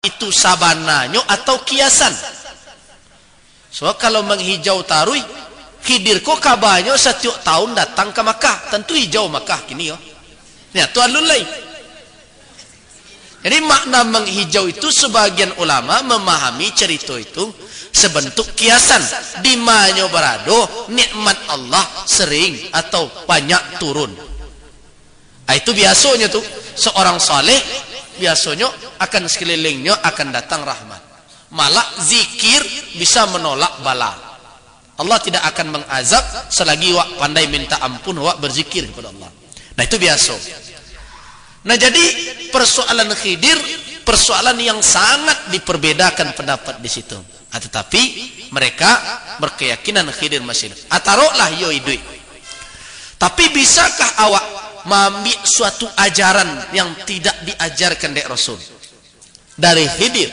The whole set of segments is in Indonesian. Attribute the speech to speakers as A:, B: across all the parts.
A: itu sabananyo atau kiasan. So kalau menghijau tarui, Khidir ko kabanyo setiap tahun datang ke Makkah, tentu hijau Makkah kini yo. Ya tuan lulai. Jadi makna menghijau itu sebagian ulama memahami cerita itu sebentuk kiasan. Di manyo berado nikmat Allah sering atau banyak turun. Itu biasanya tuh seorang saleh biasanya akan sekelilingnya akan datang rahmat. Malah zikir bisa menolak bala. Allah tidak akan mengazab selagi wak pandai minta ampun, wak berzikir kepada Allah. Nah itu biasa. Nah jadi persoalan Khidir, persoalan yang sangat diperbedakan pendapat di situ. Tetapi mereka berkeyakinan Khidir masih hidup. Taruhlah yo hidup. Tapi bisakah awak mengambil suatu ajaran yang tidak diajarkan oleh Rasul dari Khidir?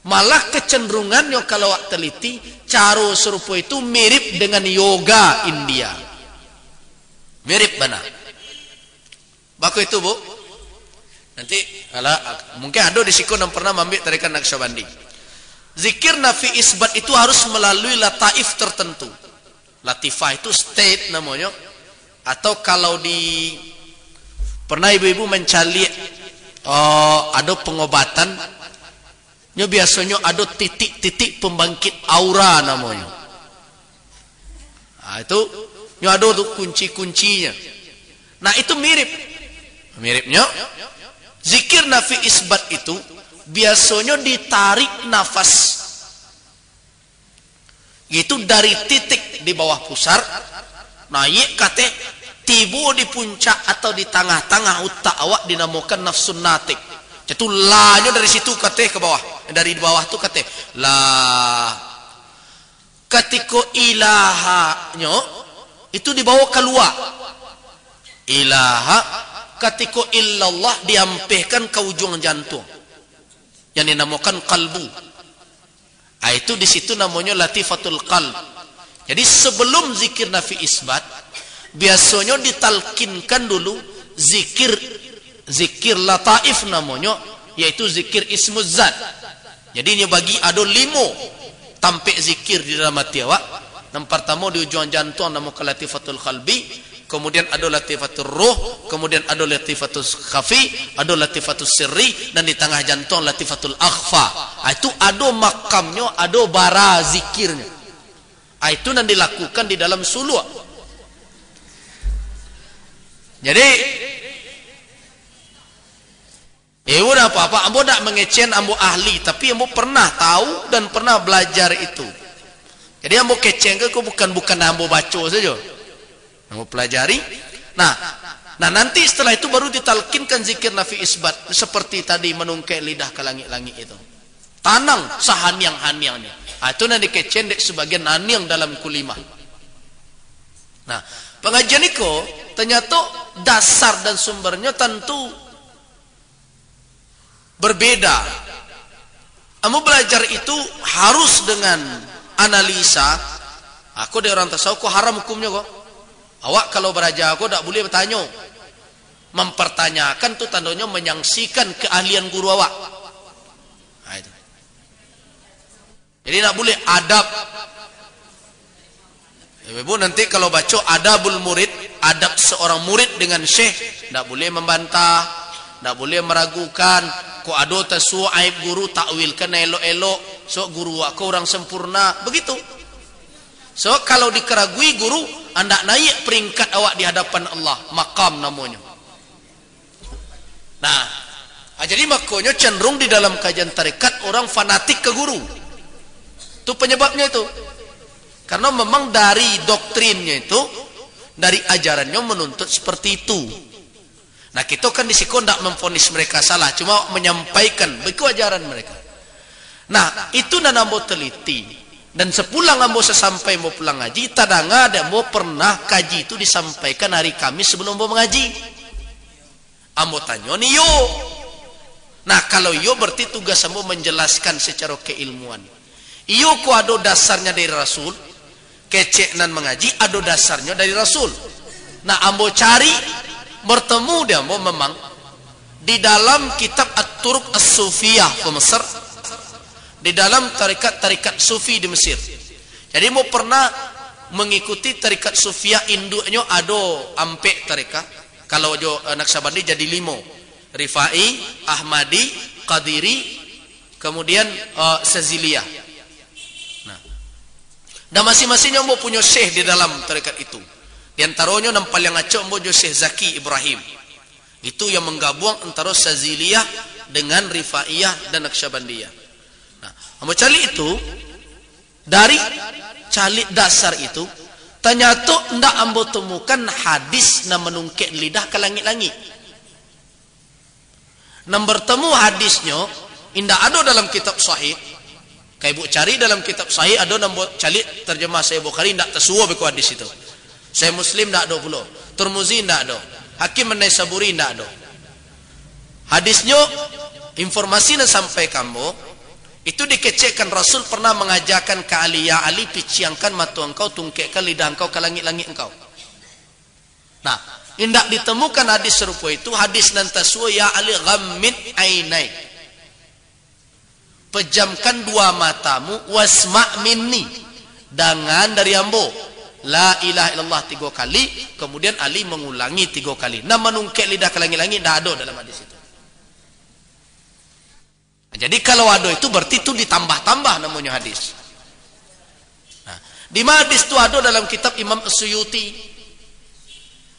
A: Malah kecenderungannya kalau awak teliti, cara serupa itu mirip dengan yoga India. Mirip benar. Baku itu bu. Nanti mungkin ada di siku yang pernah ambil tarikan Naqsyabandi. Zikir nafi isbat itu harus melalui lataif tertentu. Latifah itu state namanya. Atau kalau pernah ibu-ibu mencari ada pengobatan. Biasanya ada titik-titik pembangkit aura namanya. Itu ada tuh kunci-kuncinya. Nah itu miripnya zikir nafi isbat itu biasanya ditarik nafas itu dari titik di bawah pusar naik kate tibu di puncak atau di tengah-tengah utak awak dinamakan nafsun natik. Itu lahnya dari situ kate ke bawah, dari bawah tuh kate lah. Ketika ilahanya itu dibawa keluar. Ilaha ketika illallah diampehkan ke ujung jantung yang dinamakan kalbu. Itu di situ namanya latifatul qalb. Jadi sebelum zikir nafi isbat biasanya ditalkinkan dulu zikir lataif namanya, yaitu zikir ismuz zat. Jadi ini bagi ada 5 tampik zikir di dalam hati awak. Yang pertama di ujung jantung namanya latifatul qalbi, kemudian ada latifatul ruh, kemudian ada latifatul khafi, ada latifatul sirri, dan di tengah jantung latifatul akhfa. Itu ada makamnya, ada bara zikirnya. Itu yang dilakukan di dalam suluk. Jadi udah apa-apa, ambo tak mengecen ambo ahli, tapi ambo pernah tahu dan pernah belajar itu. Jadi ambo kecen ke bukan ambo baca saja. Ambo pelajari. Nah nanti setelah itu baru ditalkinkan zikir nafi isbat seperti tadi menungkek lidah ke langit-langit itu. Tanang sahaniang-haniangnya. Itu nanti kecen dek sebagian haniang dalam kulimah. Nah, pengajian itu ternyata dasar dan sumbernya tentu berbeda. Kamu belajar itu harus dengan analisa. Aku dari orang tasawuf, kok haram hukumnya kok? Awak kalau belajar aku tak boleh bertanya. Mempertanyakan itu tandanya menyangsikan keahlian guru awak. Nah, itu. Jadi tak boleh adab. Ibu nanti kalau baca adabul murid, adab seorang murid dengan syekh, tak boleh membantah, tak boleh meragukan. Kok ada tasu aib guru takwilkan elok-elok, so guru aku orang sempurna, begitu. So kalau dikeragui guru, anda naik peringkat awak di hadapan Allah, makam namanya. Nah, jadi makanya cenderung di dalam kajian tarekat orang fanatik ke guru. Itu penyebabnya itu. Karena memang dari doktrinnya itu, dari ajarannya menuntut seperti itu. Nah kita kan di situ tidak memvonis mereka salah, cuma menyampaikan begitu ajaran mereka. Nah itu dan ambo teliti, dan sepulang ambo sesampai mau pulang ngaji, tadang ada ambo pernah kaji itu disampaikan hari Kamis sebelum ambo mengaji. Ambo tanya nih yo. Nah kalau yo berarti tugas ambo menjelaskan secara keilmuan. Iyo ku ada dasarnya dari Rasul, kecek nan mengaji ada dasarnya dari Rasul. Nah ambo cari bertemu dia ambo memang di dalam kitab At-Turuq As-Sufiyah di Mesir, di dalam tarikat Sufi di Mesir. Jadi mau pernah mengikuti tarikat Sufiyah induknya ado ampe tarikat. Kalau jo Naqsyabandi jadi 5. Rifai, Ahmadi, Qadiri, kemudian Saziliyah. Nah, dan masing-masingnya mau punya syekh di dalam tarikat itu. Di antaranya yang paling ngaco mau jo Syekh Zaki Ibrahim. Itu yang menggabung antara Saziliyah dengan Rifaiyah dan Naqsyabandiyah. Nah, ambo cali itu dari cali dasar itu ternyata ndak ambo temukan hadis na menungkek lidah ke langit-langit. Nam bertemu hadisnya indah ada dalam kitab sahih. Kayak ibu cari dalam kitab sahih ada nambo cali terjemah Sahih Bukhari ndak tersuwa beku hadis itu. Sahih Muslim ndak ada pula. Tirmizi ndak ada. Hakim An-Naisaburi tidak ada. Hadisnya informasi yang sampai kamu itu dikecekkan Rasul pernah mengajarkan ke Ali, ya Ali piciangkan mata engkau, tungkekkan lidah engkau ke langit-langit engkau. Nah, indak ditemukan hadis serupa itu. Hadis nantaswa ya Ali ghammid ainai, pejamkan dua matamu, wasma' minni, dengan dari ambo La ilaha illallah 3 kali, kemudian Ali mengulangi 3 kali. Nah, menungkek lidah ke langit-langit tidak ada dalam hadis itu. Nah, jadi kalau ada itu berarti itu ditambah-tambah namanya hadis. Nah, di mana hadis itu ada dalam kitab Imam Suyuti.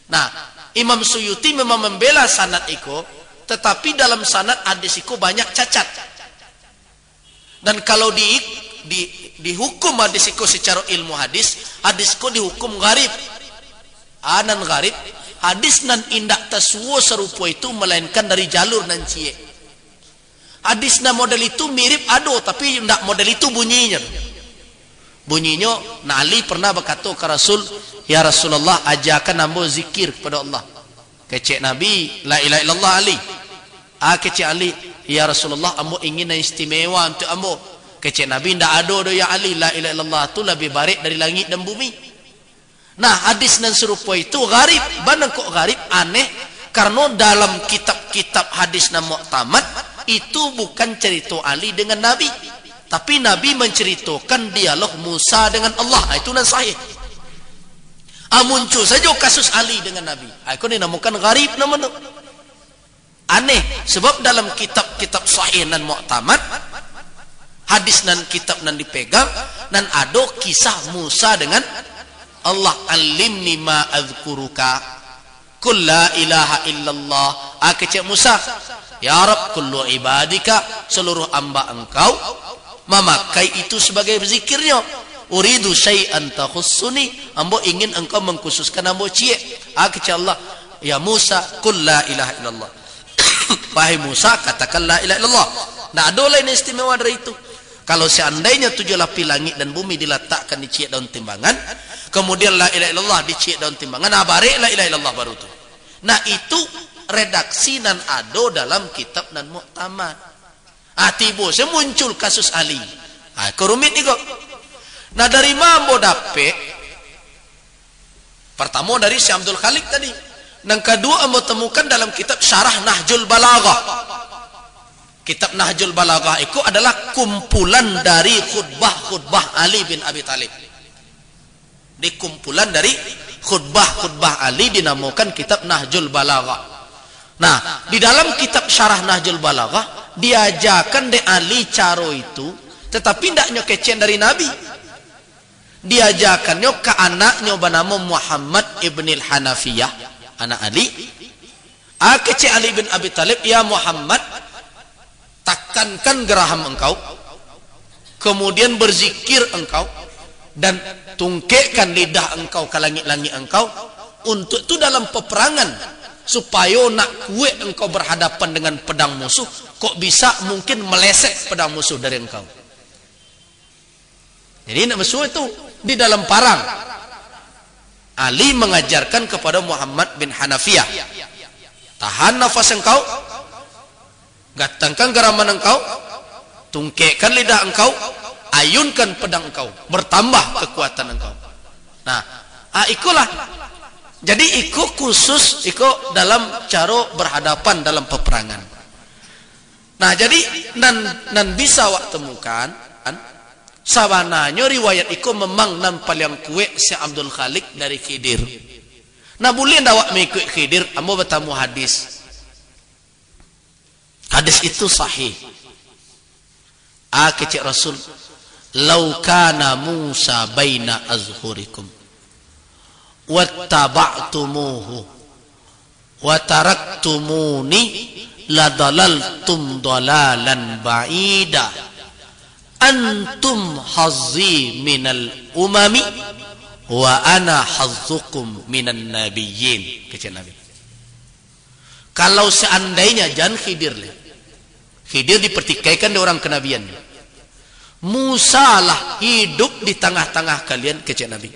A: Nah, Imam Suyuti memang membela sanad itu, tetapi dalam sanad hadis itu banyak cacat. Dan kalau dihukum hadis itu secara ilmu hadis itu dihukum gharib. Anan gharib, hadis nan indak taswo serupa itu melainkan dari jalur nan cie. Hadis nan model itu mirip ado, tapi indak model itu bunyinya. Bunyinya, nah Ali pernah berkata ke Rasul, ya Rasulullah ajarkan ambo zikir kepada Allah. Kecek Nabi, la ilaha illallah Ali. Kecek Ali, ya Rasulullah ambo ingin yang istimewa untuk ambo. Kecek Nabi ndak ada ya Ali, la ilaha illallah itu lebih baik dari langit dan bumi. Nah, hadis nan serupa itu gharib. Banang kok gharib? Aneh, karena dalam kitab-kitab hadis nan mu'tamad itu bukan cerita Ali dengan Nabi, tapi Nabi menceritakan dialog Musa dengan Allah. Itu nan sahih. Muncul saja kasus Ali dengan Nabi. Itu dinamakan gharib namanya. Aneh, sebab dalam kitab-kitab sahih nan mu'tamad, hadis nan kitab nan dipegang nan ada kisah Musa dengan Allah. Alimni ma azkuruka kul la ilaha illallah. Kecek Musa, ya Rab kullu ibadika, seluruh hamba engkau memakai itu sebagai zikirnya. Uridu syai'an takhussuni, ambo ingin engkau mengkhususkan ambo cie. Kecek Allah, ya Musa kul la ilaha illallah. Wahai Musa katakan la ilaha illallah. Nah, ada lain istimewa dari itu. Kalau seandainya 7 lapis langit dan bumi diletakkan di ciek daun timbangan, kemudian la ilaha illallah di ciek daun timbangan, barik la ilaha illallah baru itu. Nah, itu redaksi nan ado dalam kitab nan mu'tamad. Tiba saya muncul kasus Ali. Kerumit ni kok. Nah, dari mambo dape? Pertama dari Syekh Abdul Khalik tadi. Yang kedua ambo temukan dalam kitab Syarah Nahjul Balaghah. Kitab Nahjul Balaghah itu adalah kumpulan dari khutbah-khutbah Ali bin Abi Thalib. Di kumpulan dari khutbah-khutbah Ali dinamakan kitab Nahjul Balaghah. Nah, di dalam kitab Syarah Nahjul Balaghah diajarkan de Ali caro itu, tetapi tidak nyokecen dari Nabi. Diajarkannya ke anaknya bernama Muhammad ibn al-Hanafiyah, anak Ali. Kecil Ali bin Abi Thalib, ya Muhammad, tekankan geraham engkau, kemudian berzikir engkau, dan tungkekkan lidah engkau ke langit-langit engkau, untuk itu dalam peperangan, supaya nak kue engkau berhadapan dengan pedang musuh, kok bisa mungkin meleset pedang musuh dari engkau. Jadi nak musuh itu di dalam parang. Ali mengajarkan kepada Muhammad bin Hanafiyah, tahan nafas engkau, gatangkan geraman engkau, tungkekkan lidah engkau, ayunkan pedang engkau, bertambah kekuatan engkau. Nah, ikulah Jadi iko khusus iko dalam cara berhadapan dalam peperangan. Nah, jadi nan bisa wak temukan sabananya riwayat iko memang nan paling kue si Abdul Khalik dari Khidir. Nah, boleh ndak wak mengikut Khidir ambo bertamu hadis. Hadis itu sahih. Kecik Rasul, "Lau kana Musa baina azhurikum wattaba'tumuhu wa taraktumuni ladalaltum dalalan ba'ida antum hazzi minal umami wa ana hazzukum minan nabiyyin." Kecik Nabi, kalau seandainya jangan Khidir dipertikaikan di orang kenabian, Musa lah hidup di tengah-tengah kalian, kecik Nabi.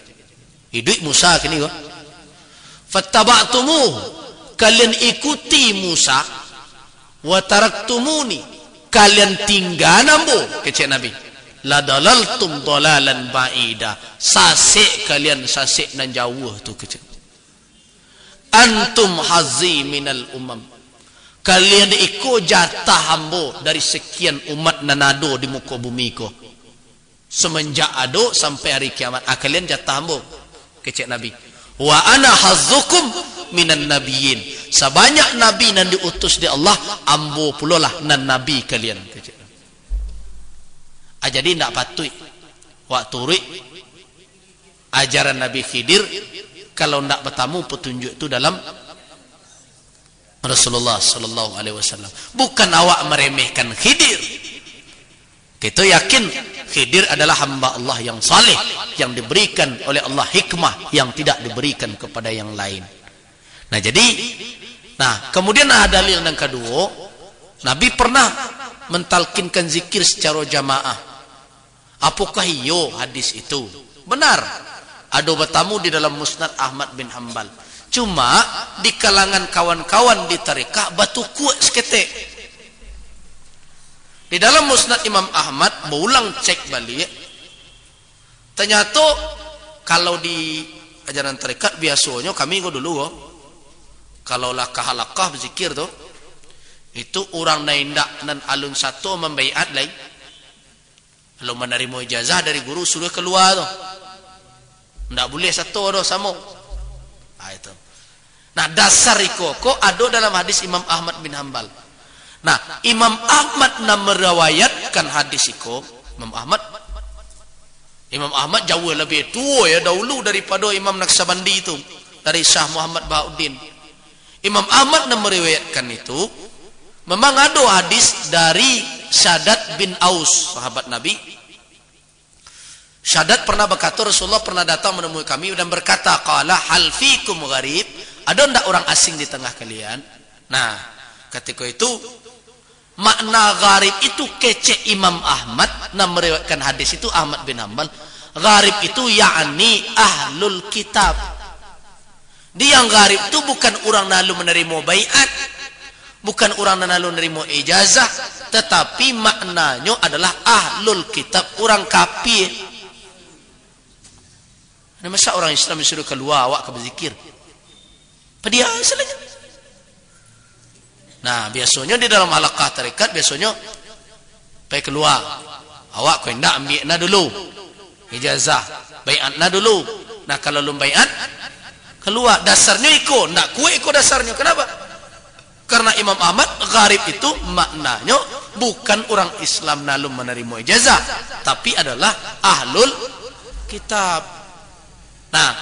A: Hidup Musa kini kok. Fattaba'tumuh, kalian ikuti Musa. Wa taraktumuni, kalian tinggal nambo, kecik Nabi. La dalaltum dalalan ba'ida, sasik kalian sasik nan jauh tu, kecik. Antum hazzi minal umam, kalian ikut jatah hambo dari sekian umat nanado di muka bumi ko. Semenjak ado sampai hari kiamat, kalian jatah hambo, kecek Nabi. Wa ana hazzukum minan nabiyyin, sebanyak nabi nan diutus di Allah, ambo pula lah nan nabi kalian, kecek Nabi. Jadi ndak patut wak turi ajaran Nabi Khidir kalau ndak bertamu petunjuk itu dalam Rasulullah sallallahu alaihi wasallam. Bukan awak meremehkan Khidir. Kita yakin Khidir adalah hamba Allah yang saleh, yang diberikan oleh Allah hikmah yang tidak diberikan kepada yang lain. Nah, jadi kemudian ada dalil yang kedua, Nabi pernah mentalkinkan zikir secara jamaah. Apakah iyo hadis itu? Benar. Ada bertamu di dalam Musnad Ahmad bin Hanbal. Cuma di kalangan kawan-kawan di tarekat batu kuat seketik. Di dalam Musnad Imam Ahmad berulang cek balik, ternyata kalau di ajaran tarekat biasanya kami dulu kalau lakah berzikir tu, itu orang naindak dan alun satu membaiat lain. Kalau menerima ijazah dari guru suruh keluar tu, ndak boleh satu tu sama. Itu. Nah, dasar iko ada dalam hadis Imam Ahmad bin Hanbal. Nah, Imam Ahmad meriwayatkan hadis iko. Imam Ahmad jauh lebih tua ya dahulu daripada Imam Naqsabandi itu, dari Syah Muhammad Bahauddin. Imam Ahmad meriwayatkan itu. Memang ada hadis dari Syaddad bin Aus, sahabat Nabi. Syaddad pernah berkata, Rasulullah pernah datang menemui kami dan berkata, qala hal fikum gharib, ada ndak orang asing di tengah kalian? Nah, ketika itu makna gharib itu kece Imam Ahmad meriwayatkan hadis itu Ahmad bin Hanbal. Gharib itu yakni ahlul kitab. Dia yang gharib itu bukan orang lalu menerima baiat, bukan orang lalu menerima ijazah, tetapi maknanya adalah ahlul kitab, orang kafir. Nah, masa orang Islam disuruh keluar awak ke berzikir? Dia selanya. Nah, biasanya di dalam halaqah tarekat biasanya pergi keluar. Awak kau hendak ambil na dulu ijazah, baiat na dulu. Nah, kalau belum baiat keluar, dasarnya ikut, ndak kuat ikut dasarnya. Kenapa? Karena Imam Ahmad gharib itu maknanya bukan orang Islam lalu menerima ijazah, tapi adalah ahlul kitab. Nah,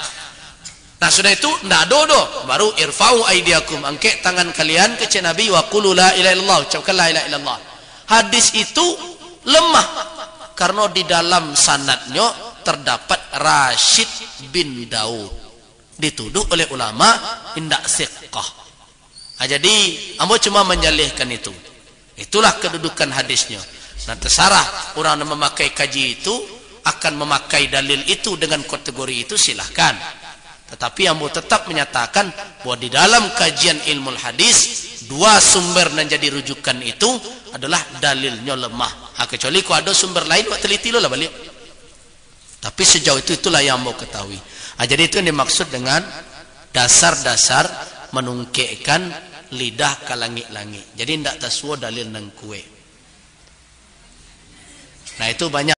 A: sudah itu ndak dodo, baru irfa'u aidiakum, angkat tangan kalian ke Nabi wa qulu la ilaha illallah, ucapkan la ilaha illallah. Hadis itu lemah karena di dalam sanadnya terdapat Rashid bin Daud, dituduh oleh ulama indak siqah. Jadi ambo cuma menjalihkan itu. Itulah kedudukan hadisnya. Nah, terserah orang yang memakai kaji itu akan memakai dalil itu dengan kategori itu, silahkan. Tetapi ambo tetap menyatakan bahwa di dalam kajian ilmu hadis dua sumber yang jadi rujukan itu adalah dalilnya lemah. Kecuali kalau ada sumber lain buat teliti lo lah balik. Tapi sejauh itu itulah yang ambo ketahui. Jadi itu yang dimaksud dengan dasar-dasar menungkekkan lidah ke langit-langit. Jadi ndak taswa dalil nang kue. Nah itu banyak